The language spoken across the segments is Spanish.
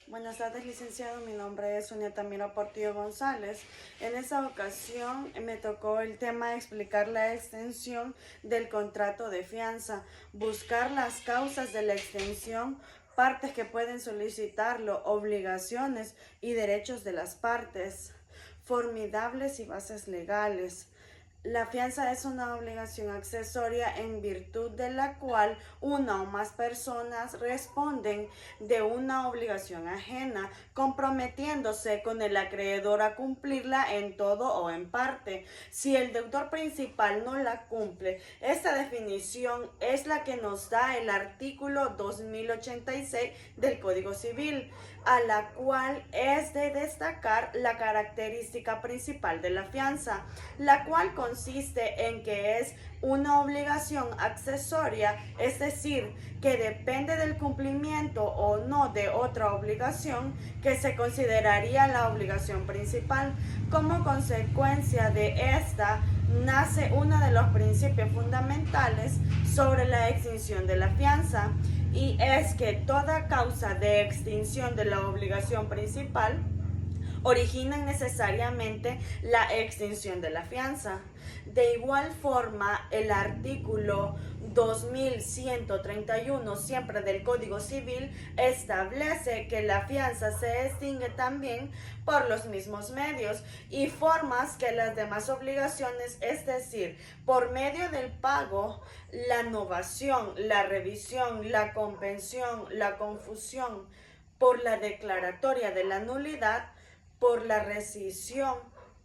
Buenas tardes, licenciado. Mi nombre es Sonia Tamira Portillo González. En esta ocasión me tocó el tema de explicar la extensión del contrato de fianza, buscar las causas de la extensión, partes que pueden solicitarlo, obligaciones y derechos de las partes, formidables y bases legales. La fianza es una obligación accesoria en virtud de la cual una o más personas responden de una obligación ajena, comprometiéndose con el acreedor a cumplirla en todo o en parte. Si el deudor principal no la cumple, esta definición es la que nos da el artículo 2086 del Código Civil, a la cual es de destacar la característica principal de la fianza, la cual consiste en que es una obligación accesoria, es decir, que depende del cumplimiento o no de otra obligación que se consideraría la obligación principal. Como consecuencia de esta, nace uno de los principios fundamentales sobre la extinción de la fianza, y es que toda causa de extinción de la obligación principal originan necesariamente la extinción de la fianza. De igual forma, el artículo 2131 siempre del Código Civil establece que la fianza se extingue también por los mismos medios y formas que las demás obligaciones, es decir, por medio del pago, la novación, la revisión, la convención, la confusión, por la declaratoria de la nulidad, por la rescisión,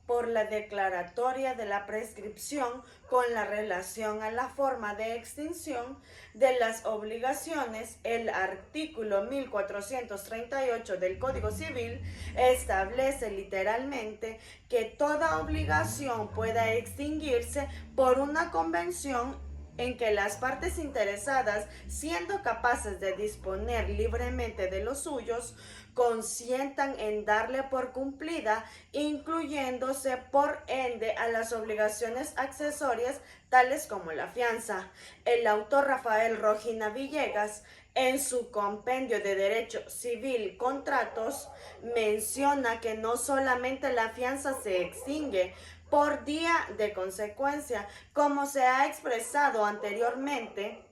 por la declaratoria de la prescripción con la relación a la forma de extinción de las obligaciones. El artículo 1438 del Código Civil establece literalmente que toda obligación pueda extinguirse por una convención en que las partes interesadas, siendo capaces de disponer libremente de los suyos, consientan en darle por cumplida, incluyéndose por ende a las obligaciones accesorias tales como la fianza. El autor Rafael Rojina Villegas, en su compendio de Derecho Civil Contratos, menciona que no solamente la fianza se extingue por día de consecuencia, como se ha expresado anteriormente,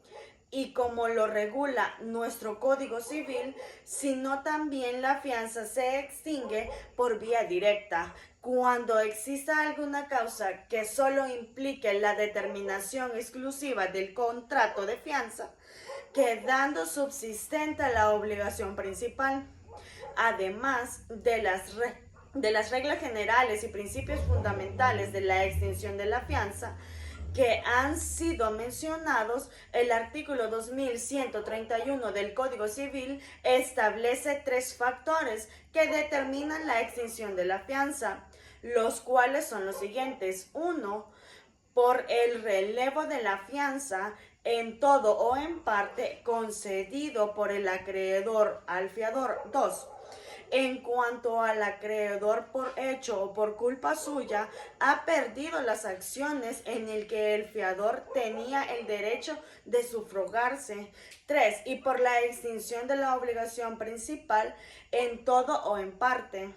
y como lo regula nuestro Código Civil, sino también la fianza se extingue por vía directa, cuando exista alguna causa que solo implique la determinación exclusiva del contrato de fianza, quedando subsistente la obligación principal. Además de las reglas generales y principios fundamentales de la extinción de la fianza que han sido mencionados, el artículo 2131 del Código Civil establece tres factores que determinan la extinción de la fianza, los cuales son los siguientes. 1. Por el relevo de la fianza en todo o en parte concedido por el acreedor al fiador. 2. En cuanto al acreedor por hecho o por culpa suya ha perdido las acciones en el que el fiador tenía el derecho de sufragarse. 3. Y por la extinción de la obligación principal en todo o en parte.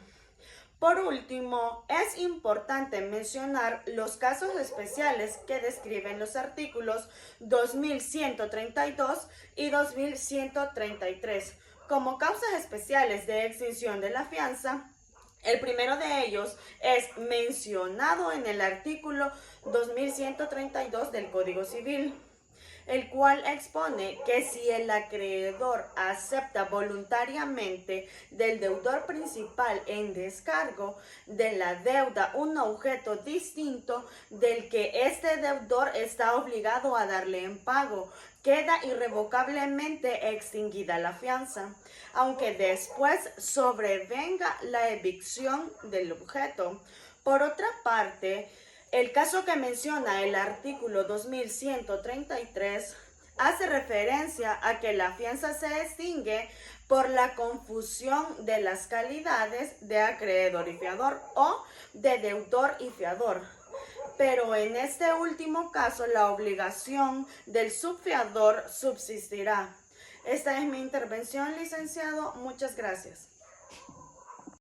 Por último, es importante mencionar los casos especiales que describen los artículos 2132 y 2133. Como causas especiales de extinción de la fianza, el primero de ellos es mencionado en el artículo 2132 del Código Civil, el cual expone que si el acreedor acepta voluntariamente del deudor principal en descargo de la deuda un objeto distinto del que este deudor está obligado a darle en pago, queda irrevocablemente extinguida la fianza, aunque después sobrevenga la evicción del objeto. Por otra parte, el caso que menciona el artículo 2133 hace referencia a que la fianza se extingue por la confusión de las calidades de acreedor y fiador o de deudor y fiador. Pero en este último caso la obligación del subfiador subsistirá. Esta es mi intervención, licenciado. Muchas gracias.